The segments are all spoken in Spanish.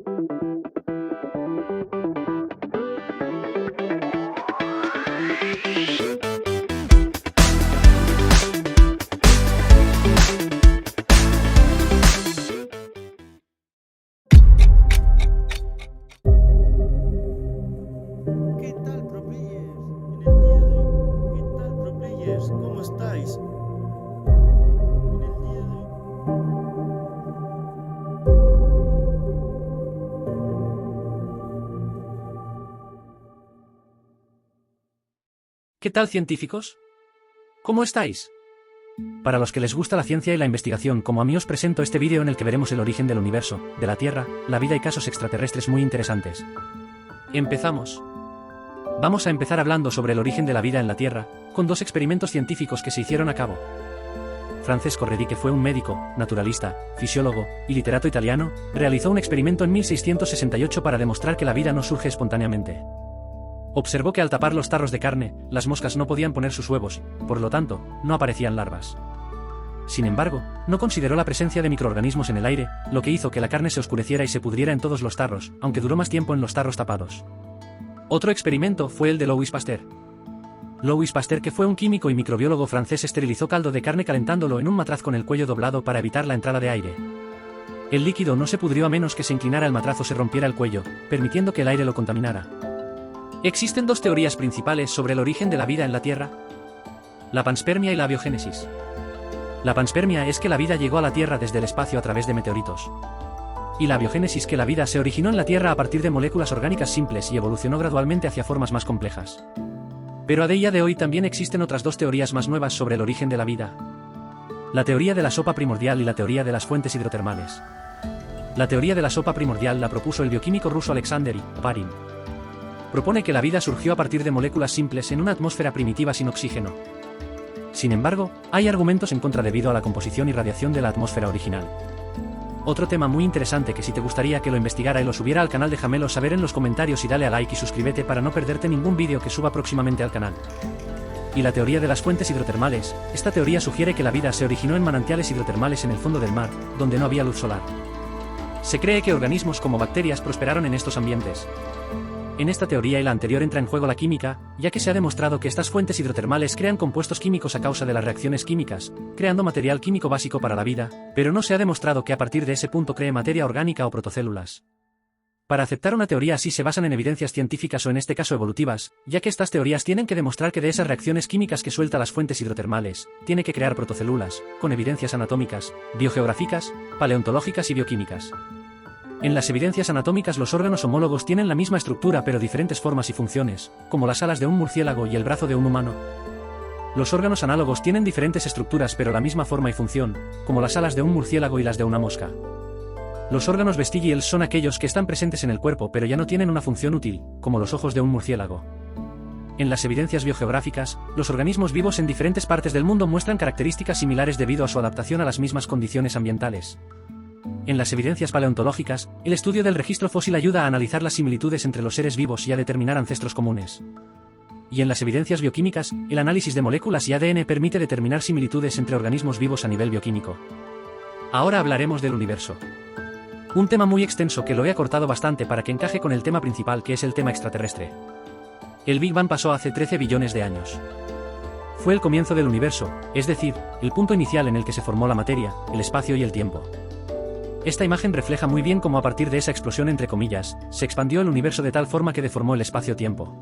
¿Cómo estáis? ¿Qué tal, científicos? ¿Cómo estáis? Para los que les gusta la ciencia y la investigación, como a mí, os presento este vídeo en el que veremos el origen del universo, de la Tierra, la vida y casos extraterrestres muy interesantes. Empezamos. Vamos a empezar hablando sobre el origen de la vida en la Tierra, con dos experimentos científicos que se hicieron a cabo. Francesco Redi, que fue un médico, naturalista, fisiólogo y literato italiano, realizó un experimento en 1668 para demostrar que la vida no surge espontáneamente. Observó que al tapar los tarros de carne, las moscas no podían poner sus huevos, por lo tanto, no aparecían larvas. Sin embargo, no consideró la presencia de microorganismos en el aire, lo que hizo que la carne se oscureciera y se pudriera en todos los tarros, aunque duró más tiempo en los tarros tapados. Otro experimento fue el de Louis Pasteur. Louis Pasteur, que fue un químico y microbiólogo francés, esterilizó caldo de carne calentándolo en un matraz con el cuello doblado para evitar la entrada de aire. El líquido no se pudrió a menos que se inclinara el matraz o se rompiera el cuello, permitiendo que el aire lo contaminara. Existen dos teorías principales sobre el origen de la vida en la Tierra: la panspermia y la abiogénesis. La panspermia es que la vida llegó a la Tierra desde el espacio a través de meteoritos. Y la abiogénesis, que la vida se originó en la Tierra a partir de moléculas orgánicas simples y evolucionó gradualmente hacia formas más complejas. Pero a día de hoy también existen otras dos teorías más nuevas sobre el origen de la vida: la teoría de la sopa primordial y la teoría de las fuentes hidrotermales. La teoría de la sopa primordial la propuso el bioquímico ruso Alexander Oparin. Propone que la vida surgió a partir de moléculas simples en una atmósfera primitiva sin oxígeno. Sin embargo, hay argumentos en contra debido a la composición y radiación de la atmósfera original. Otro tema muy interesante que si te gustaría que lo investigara y lo subiera al canal, déjamelo saber en los comentarios y dale a like y suscríbete para no perderte ningún vídeo que suba próximamente al canal. Y la teoría de las fuentes hidrotermales. Esta teoría sugiere que la vida se originó en manantiales hidrotermales en el fondo del mar, donde no había luz solar. Se cree que organismos como bacterias prosperaron en estos ambientes. En esta teoría y la anterior entra en juego la química, ya que se ha demostrado que estas fuentes hidrotermales crean compuestos químicos a causa de las reacciones químicas, creando material químico básico para la vida, pero no se ha demostrado que a partir de ese punto cree materia orgánica o protocélulas. Para aceptar una teoría así se basan en evidencias científicas o en este caso evolutivas, ya que estas teorías tienen que demostrar que de esas reacciones químicas que suelta las fuentes hidrotermales, tiene que crear protocélulas, con evidencias anatómicas, biogeográficas, paleontológicas y bioquímicas. En las evidencias anatómicas los órganos homólogos tienen la misma estructura pero diferentes formas y funciones, como las alas de un murciélago y el brazo de un humano. Los órganos análogos tienen diferentes estructuras pero la misma forma y función, como las alas de un murciélago y las de una mosca. Los órganos vestigiales son aquellos que están presentes en el cuerpo pero ya no tienen una función útil, como los ojos de un murciélago. En las evidencias biogeográficas, los organismos vivos en diferentes partes del mundo muestran características similares debido a su adaptación a las mismas condiciones ambientales. En las evidencias paleontológicas, el estudio del registro fósil ayuda a analizar las similitudes entre los seres vivos y a determinar ancestros comunes. Y en las evidencias bioquímicas, el análisis de moléculas y ADN permite determinar similitudes entre organismos vivos a nivel bioquímico. Ahora hablaremos del universo. Un tema muy extenso que lo he acortado bastante para que encaje con el tema principal, que es el tema extraterrestre. El Big Bang pasó hace 13 billones de años. Fue el comienzo del universo, es decir, el punto inicial en el que se formó la materia, el espacio y el tiempo. Esta imagen refleja muy bien cómo a partir de esa explosión entre comillas, se expandió el universo de tal forma que deformó el espacio-tiempo.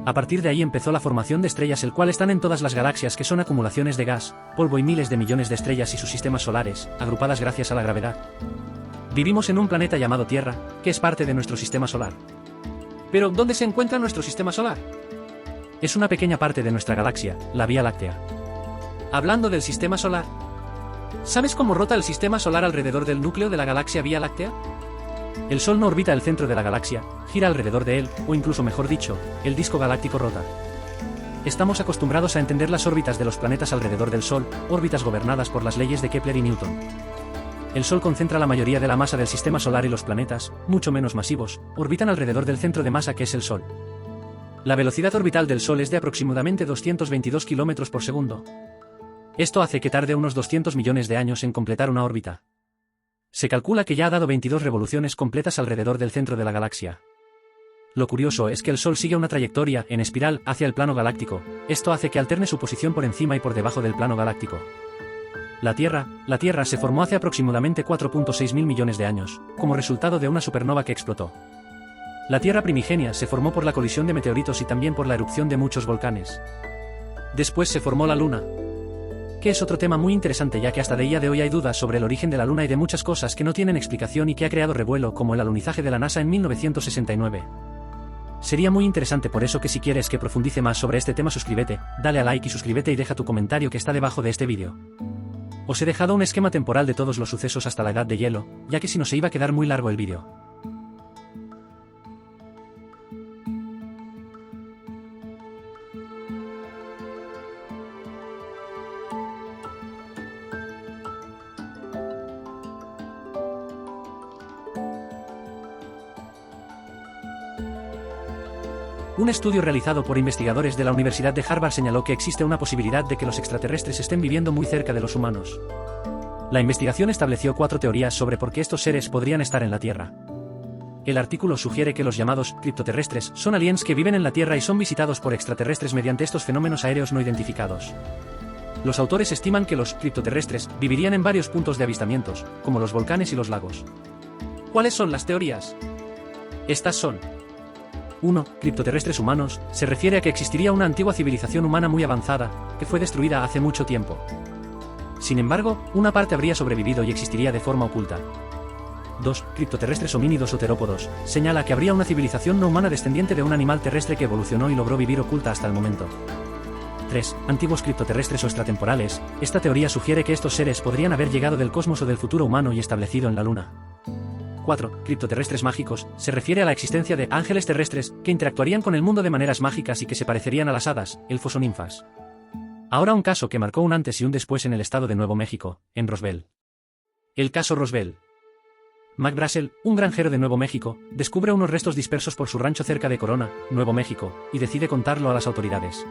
A partir de ahí empezó la formación de estrellas, el cual están en todas las galaxias, que son acumulaciones de gas, polvo y miles de millones de estrellas y sus sistemas solares, agrupadas gracias a la gravedad. Vivimos en un planeta llamado Tierra, que es parte de nuestro sistema solar. Pero, ¿dónde se encuentra nuestro sistema solar? Es una pequeña parte de nuestra galaxia, la Vía Láctea. Hablando del sistema solar, ¿sabes cómo rota el sistema solar alrededor del núcleo de la galaxia Vía Láctea? El Sol no orbita el centro de la galaxia, gira alrededor de él, o incluso mejor dicho, el disco galáctico rota. Estamos acostumbrados a entender las órbitas de los planetas alrededor del Sol, órbitas gobernadas por las leyes de Kepler y Newton. El Sol concentra la mayoría de la masa del sistema solar y los planetas, mucho menos masivos, orbitan alrededor del centro de masa, que es el Sol. La velocidad orbital del Sol es de aproximadamente 222 km por segundo. Esto hace que tarde unos 200 millones de años en completar una órbita. Se calcula que ya ha dado 22 revoluciones completas alrededor del centro de la galaxia. Lo curioso es que el Sol sigue una trayectoria, en espiral, hacia el plano galáctico. Esto hace que alterne su posición por encima y por debajo del plano galáctico. La Tierra se formó hace aproximadamente 4.6 mil millones de años, como resultado de una supernova que explotó. La Tierra primigenia se formó por la colisión de meteoritos y también por la erupción de muchos volcanes. Después se formó la Luna, que es otro tema muy interesante ya que hasta de día de hoy hay dudas sobre el origen de la Luna y de muchas cosas que no tienen explicación y que ha creado revuelo como el alunizaje de la NASA en 1969. Sería muy interesante, por eso que si quieres que profundice más sobre este tema suscríbete, dale a like y suscríbete y deja tu comentario que está debajo de este vídeo. Os he dejado un esquema temporal de todos los sucesos hasta la Edad de Hielo, ya que si no se iba a quedar muy largo el vídeo. Un estudio realizado por investigadores de la Universidad de Harvard señaló que existe una posibilidad de que los extraterrestres estén viviendo muy cerca de los humanos. La investigación estableció 4 teorías sobre por qué estos seres podrían estar en la Tierra. El artículo sugiere que los llamados criptoterrestres son aliens que viven en la Tierra y son visitados por extraterrestres mediante estos fenómenos aéreos no identificados. Los autores estiman que los criptoterrestres vivirían en varios puntos de avistamientos, como los volcanes y los lagos. ¿Cuáles son las teorías? Estas son: 1. Criptoterrestres humanos, se refiere a que existiría una antigua civilización humana muy avanzada, que fue destruida hace mucho tiempo. Sin embargo, una parte habría sobrevivido y existiría de forma oculta. 2. Criptoterrestres homínidos o terópodos, señala que habría una civilización no humana descendiente de un animal terrestre que evolucionó y logró vivir oculta hasta el momento. 3. Antiguos criptoterrestres o extratemporales, esta teoría sugiere que estos seres podrían haber llegado del cosmos o del futuro humano y establecido en la Luna. 4. Criptoterrestres mágicos, se refiere a la existencia de ángeles terrestres que interactuarían con el mundo de maneras mágicas y que se parecerían a las hadas, elfos o ninfas. Ahora un caso que marcó un antes y un después en el estado de Nuevo México, en Roswell. El caso Roswell. Mac Brazel, un granjero de Nuevo México, descubre unos restos dispersos por su rancho cerca de Corona, Nuevo México, y decide contarlo a las autoridades.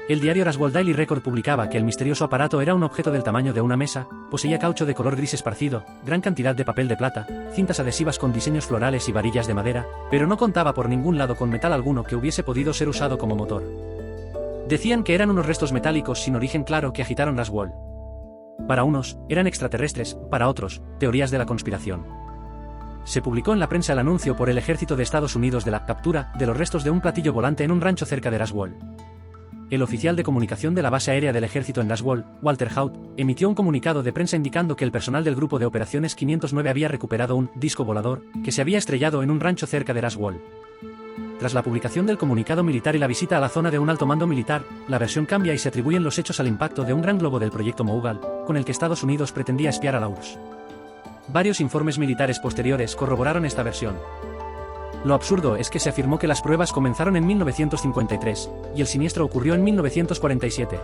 El diario Roswell Daily Record publicaba que el misterioso aparato era un objeto del tamaño de una mesa, poseía caucho de color gris esparcido, gran cantidad de papel de plata, cintas adhesivas con diseños florales y varillas de madera, pero no contaba por ningún lado con metal alguno que hubiese podido ser usado como motor. Decían que eran unos restos metálicos sin origen claro que agitaron Roswell. Para unos, eran extraterrestres, para otros, teorías de la conspiración. Se publicó en la prensa el anuncio por el ejército de Estados Unidos de la captura de los restos de un platillo volante en un rancho cerca de Roswell. El oficial de comunicación de la base aérea del ejército en Roswell, Walter Haut, emitió un comunicado de prensa indicando que el personal del grupo de operaciones 509 había recuperado un disco volador que se había estrellado en un rancho cerca de Roswell. Tras la publicación del comunicado militar y la visita a la zona de un alto mando militar, la versión cambia y se atribuyen los hechos al impacto de un gran globo del proyecto Mogul, con el que Estados Unidos pretendía espiar a la URSS. Varios informes militares posteriores corroboraron esta versión. Lo absurdo es que se afirmó que las pruebas comenzaron en 1953, y el siniestro ocurrió en 1947.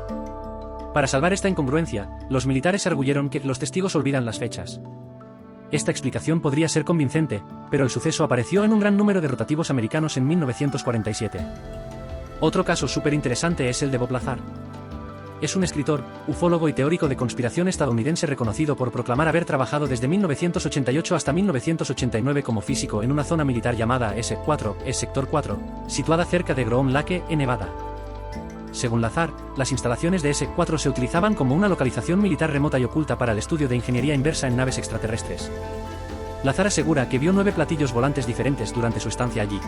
Para salvar esta incongruencia, los militares arguyeron que los testigos olvidan las fechas. Esta explicación podría ser convincente, pero el suceso apareció en un gran número de rotativos americanos en 1947. Otro caso súper interesante es el de Bob Lazar. Es un escritor, ufólogo y teórico de conspiración estadounidense reconocido por proclamar haber trabajado desde 1988 hasta 1989 como físico en una zona militar llamada S4, Sector 4, situada cerca de Groom Lake, en Nevada. Según Lazar, las instalaciones de S4 se utilizaban como una localización militar remota y oculta para el estudio de ingeniería inversa en naves extraterrestres. Lazar asegura que vio 9 platillos volantes diferentes durante su estancia allí.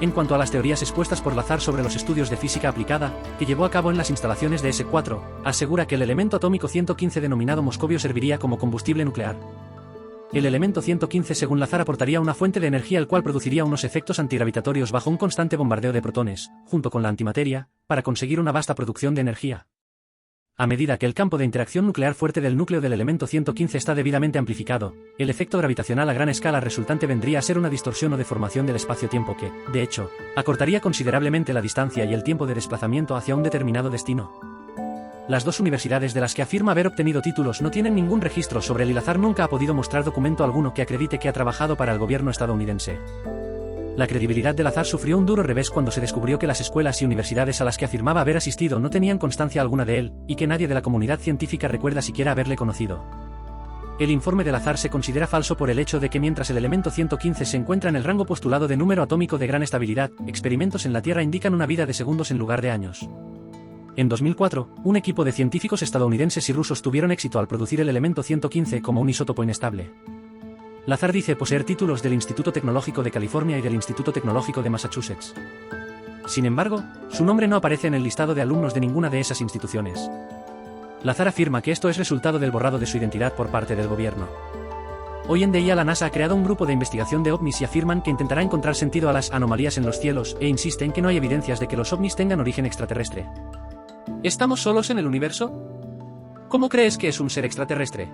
En cuanto a las teorías expuestas por Lazar sobre los estudios de física aplicada, que llevó a cabo en las instalaciones de S4, asegura que el elemento atómico 115 denominado moscovio serviría como combustible nuclear. El elemento 115 según Lazar aportaría una fuente de energía el cual produciría unos efectos antigravitatorios bajo un constante bombardeo de protones, junto con la antimateria, para conseguir una vasta producción de energía. A medida que el campo de interacción nuclear fuerte del núcleo del elemento 115 está debidamente amplificado, el efecto gravitacional a gran escala resultante vendría a ser una distorsión o deformación del espacio-tiempo que, de hecho, acortaría considerablemente la distancia y el tiempo de desplazamiento hacia un determinado destino. Las dos universidades de las que afirma haber obtenido títulos no tienen ningún registro sobre él y Lazar nunca ha podido mostrar documento alguno que acredite que ha trabajado para el gobierno estadounidense. La credibilidad de Lazar sufrió un duro revés cuando se descubrió que las escuelas y universidades a las que afirmaba haber asistido no tenían constancia alguna de él, y que nadie de la comunidad científica recuerda siquiera haberle conocido. El informe de Lazar se considera falso por el hecho de que mientras el elemento 115 se encuentra en el rango postulado de número atómico de gran estabilidad, experimentos en la Tierra indican una vida de segundos en lugar de años. En 2004, un equipo de científicos estadounidenses y rusos tuvieron éxito al producir el elemento 115 como un isótopo inestable. Lazar dice poseer títulos del Instituto Tecnológico de California y del Instituto Tecnológico de Massachusetts. Sin embargo, su nombre no aparece en el listado de alumnos de ninguna de esas instituciones. Lazar afirma que esto es resultado del borrado de su identidad por parte del gobierno. Hoy en día la NASA ha creado un grupo de investigación de ovnis y afirman que intentará encontrar sentido a las anomalías en los cielos e insisten que no hay evidencias de que los ovnis tengan origen extraterrestre. ¿Estamos solos en el universo? ¿Cómo crees que es un ser extraterrestre?